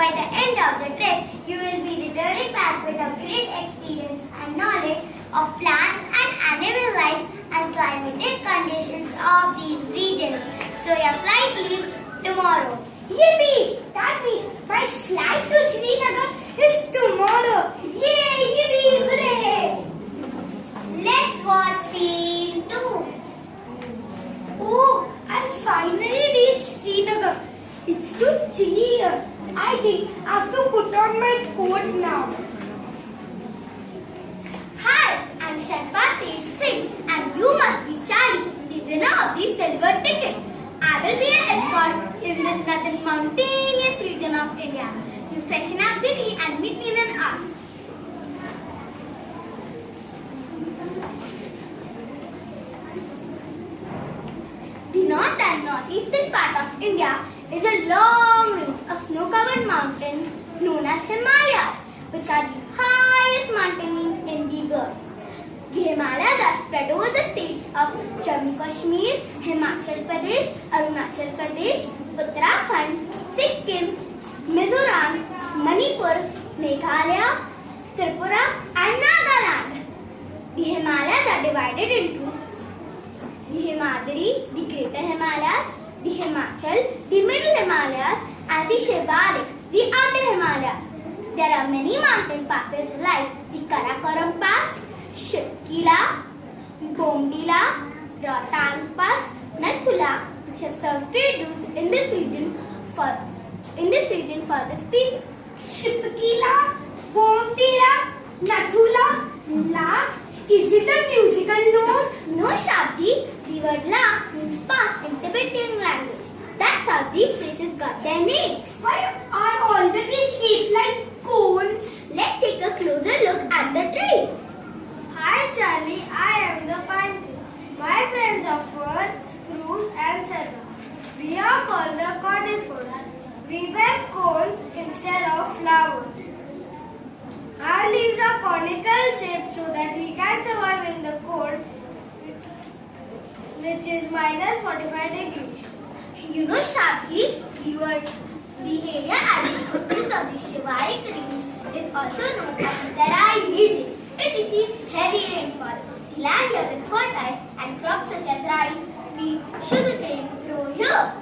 By the end of the trip, you will be returning back with a great experience and knowledge of plants and animal life and climatic conditions of these regions. So your flight leaves tomorrow. Yippee! That means my flight to Srinagar is tomorrow. Yay! Yippee! Hooray! Let's watch scene 2. Oh, I finally reached Srinagar. It's too chilly here. I think I have to put on my coat now. Hi, I'm Sharpati Singh and you must be Charlie, the winner of the silver ticket. I will be an escort in this northern mountainous region of India. You freshen up quickly and meet me in an hour. The north and northeastern part of India is a long range of snow-covered mountains known as Himalayas, which are the highest mountain in the world. The Himalayas are spread over the states of Jammu Kashmir, Himachal Pradesh, Arunachal Pradesh, Uttarakhand, Sikkim, Mizoram, Manipur, Meghalaya, Tripura and Nagaland. The Himalayas are divided into the Himadri, the Greater Himalayas, the Himachal, the Middle Himalayas and the Shivalik, the Outer Himalayas. There are many mountain passes like the Karakoram Pass, Shivkila, Bomdila, Rohtang Pass, Nathula, which have served trade routes in this region for this people. Shivkila, Bomdila, Nathula, La. Is it a musical note? No, Shabji, the word La means pass in Tibetan language. That's how these places got their names. Why are all the trees shaped like cones? Let's take a closer look at the trees. Hi Charlie, I am the pine tree. My friends are fir, spruce and cedar. We are called the conifers. We bear cones instead of flowers. Our leaves are conical shaped so that we can survive in the cold, which is minus 45 degrees. You know, Shabji, the area at the foothills of the Shivalik range is also known as the Terai region. It receives heavy rainfall. The land here is fertile and crops such as rice, wheat, sugarcane grow here.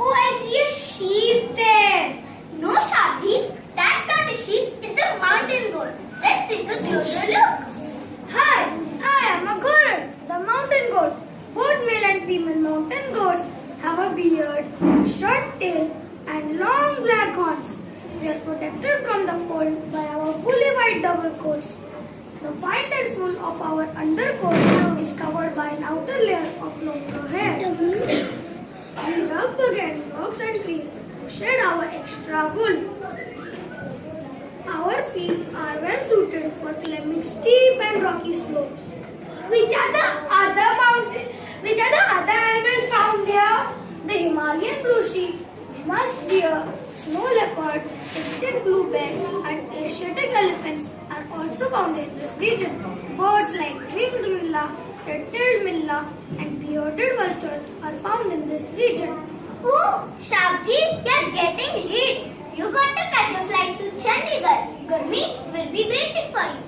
Oh, I see a sheep there. No, Shabji, that's not a sheep, it's the mountain goat. Let's take a closer look. Hi, I am a goat, the mountain goat. Both male and female mountain goats have a beard, short tail and long black horns. They are protected from the cold by our fully white double coats. The white and wool of our undercoat is covered by an outer layer of longer hair. We rub against rocks and trees to shed our extra wool. Our feet are well suited for climbing steep and rocky slopes. Which are the other animals found here? The Himalayan blue sheep, musk deer, snow leopard, Indian blue bear and Asiatic elephants are also found in this region. Birds like winged milla, red-tailed milla and bearded vultures are found in this region. Oh, Shabji, you're getting late. You got to catch a flight to Chandigarh. Gurmeet will be waiting for you.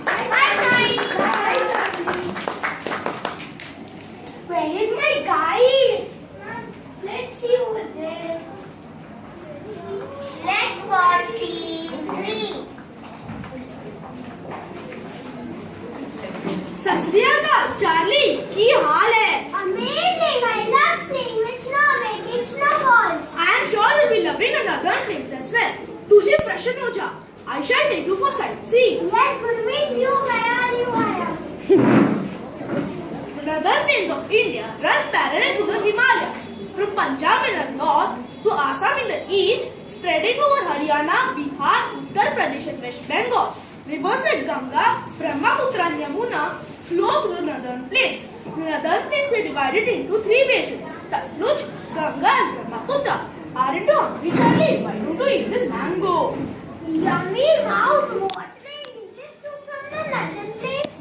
Bye-bye. Where is my guide? Let's see over there. Let's watch scene 3. सत श्री अकाल, Charlie, की हाल है? Amazing! I love playing with snow, making snowballs. I am sure you'll be loving another place as well. तू सिर्फ freshen हो जा. I shall take you for sightseeing. Yes, Gurmeet, where are you? The northern plains of India run parallel to the Himalayas, from Punjab in the north to Assam in the east, spreading over Haryana, Bihar, Uttar Pradesh and West Bengal. Rivers like Ganga, Brahmaputra and Yamuna flow through the northern plains. The northern plains are divided into three basins: Satluj, Ganga and Brahmaputra. Aren't you hungry, Charlie? Why don't you eat this mango? Yummy! Wow, watering! This fruit from the London place.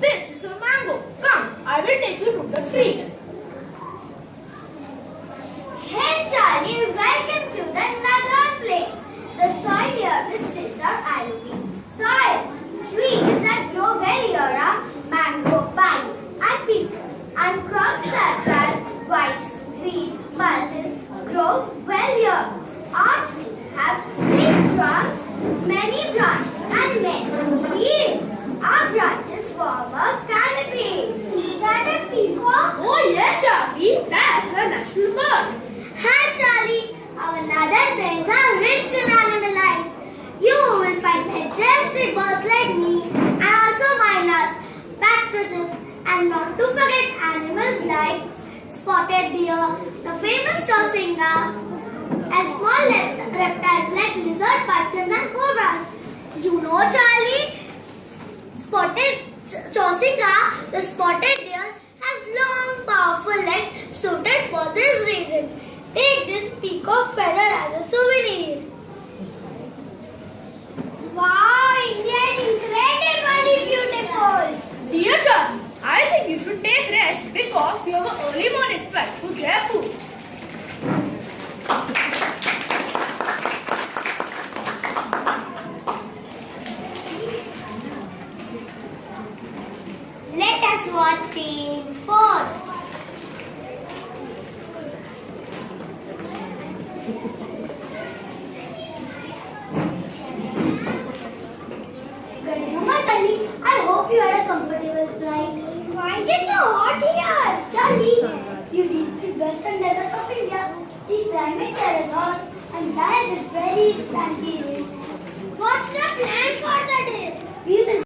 famous Chosinga and small reptiles like lizard, pythons and cobras. You know, Charlie, spotted Chosinga, the spotted deer, has long, powerful legs suited for this reason. Take this peacock feather as a souvenir. Wow, India is incredibly beautiful. Dear Charlie, I think you should take rest because you have an early morning flight to Jaipur. Let us watch scene 4. Charlie, I hope you had a comfortable flight. Why it is so hot here? Charlie, you reached the western desert of India. The climate there is hot and life is very scanty. What's the plan?